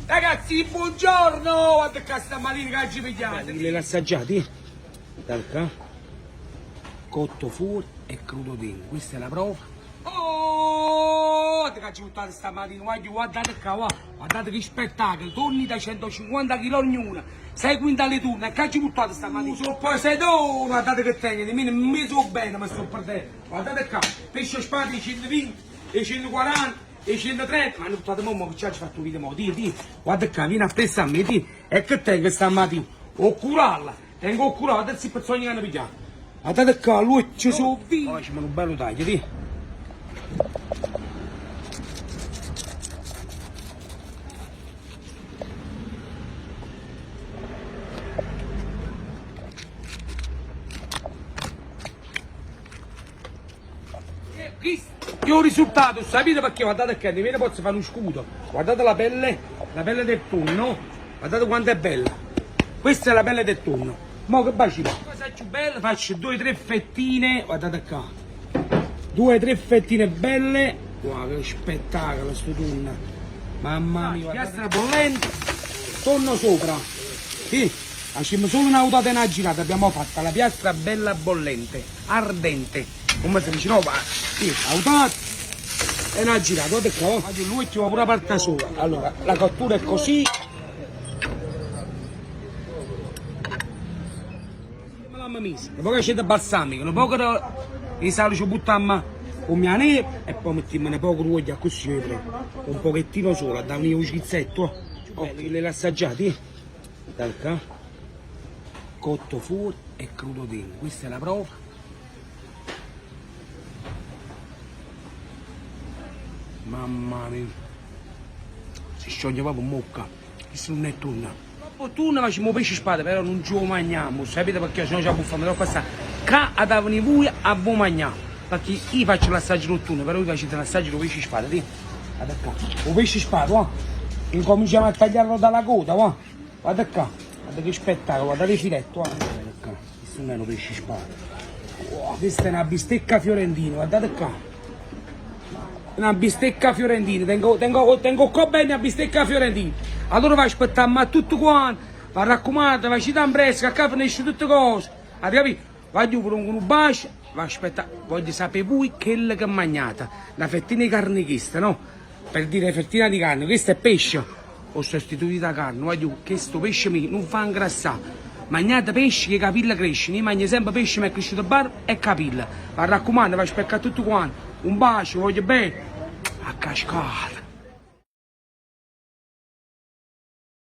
Ragazzi, buongiorno! Guarda che stamattina che ci pigliate. Li assaggiati? Dal qua. Cotto fuori e crudo dentro. Questa è la prova. Oh, guarda che ci buttate stamattina. Guardate qua, guardate che spettacolo. Tonni da 150 kg ognuna. 6 quintali turno. E che ci buttate stamattina? Sul posedone, guardate che tengo. Nemmeno mi so bene, ma sto perdendo. Guardate qua. Pesce spada i 120, i 140. E 130, ma non buttate mamma che ci ha fatto un video, mo, di, guarda qua, vieni a presa a me, di, e che tengo stamattina, ho curarla, tengo curata, adesso i pezzoni che hanno pigliato, guardate qua, lui ci sono via, poi ci un bello taglio, di. Io ho risultato, sapete perché? Guardate che nemmeno posso fare uno scudo. Guardate la pelle del tonno. Guardate quanto è bella. Questa è la pelle del tonno. Mo che bacino. Cosa più bella? Faccio 2 o 3 fettine. Guardate qua. 2 o 3 fettine belle. Wow, che spettacolo sto tonno. Mamma mia. Piastra bollente. Tonno sopra. Sì. Facciamo solo una udata e una girata. Abbiamo fatto la piastra bella bollente. Ardente. Come si dice, no, ma sì, autato e una girata, guarda qua, lui ci va pure la parte sola. Allora, la cottura è così. Mamma mia, poi che c'è da balsamico, un po' di sale ci buttiamo con mia neve e poi mettiamo un po' di olio così, un pochettino solo, da un schizzetto. Oh, li assaggiati? Dal qua, cotto fuori e crudo dentro, questa è la prova. Mamma mia, si scioglie proprio mocca, questo non è tunna. Tunna facciamo pesce spada, però non ci lo mangiamo, sapete perché? Se no ci abbuffiamo, però questa qua ad avere voi a voi mangiare, perché io faccio l'assaggio notturno, però io faccio l'assaggio del pesce spada, ti? Guarda qua, il pesce spada, va? Incominciamo a tagliarlo dalla coda, va? Guarda qua, guarda che spettacolo, guarda che filetto, va? Guarda qua, questo non è un pesce spada. Wow, questa è una bistecca fiorentina, guardate qua. Una bistecca fiorentina, tengo qua bene una bistecca fiorentina. Allora vai a aspettare a tutto quanto, va raccomando, vai a fresca, che finisce tutte cose. Avete capito? Vai giù con un bacio, vai a aspettare, voglio sapere voi che che mangiate. La fettina di carne questa, no? Per dire fettina di carne, questo è pesce. Ho sostituito la carne, vai giù, questo pesce mio non fa ingrassare. Mangiate pesce che i capelli crescono, io mangio sempre pesce, mi è cresciuto barba e capelli. Ma raccomando, vai a aspettare tutto quanto. Un bacio, voglio bene. A cascata.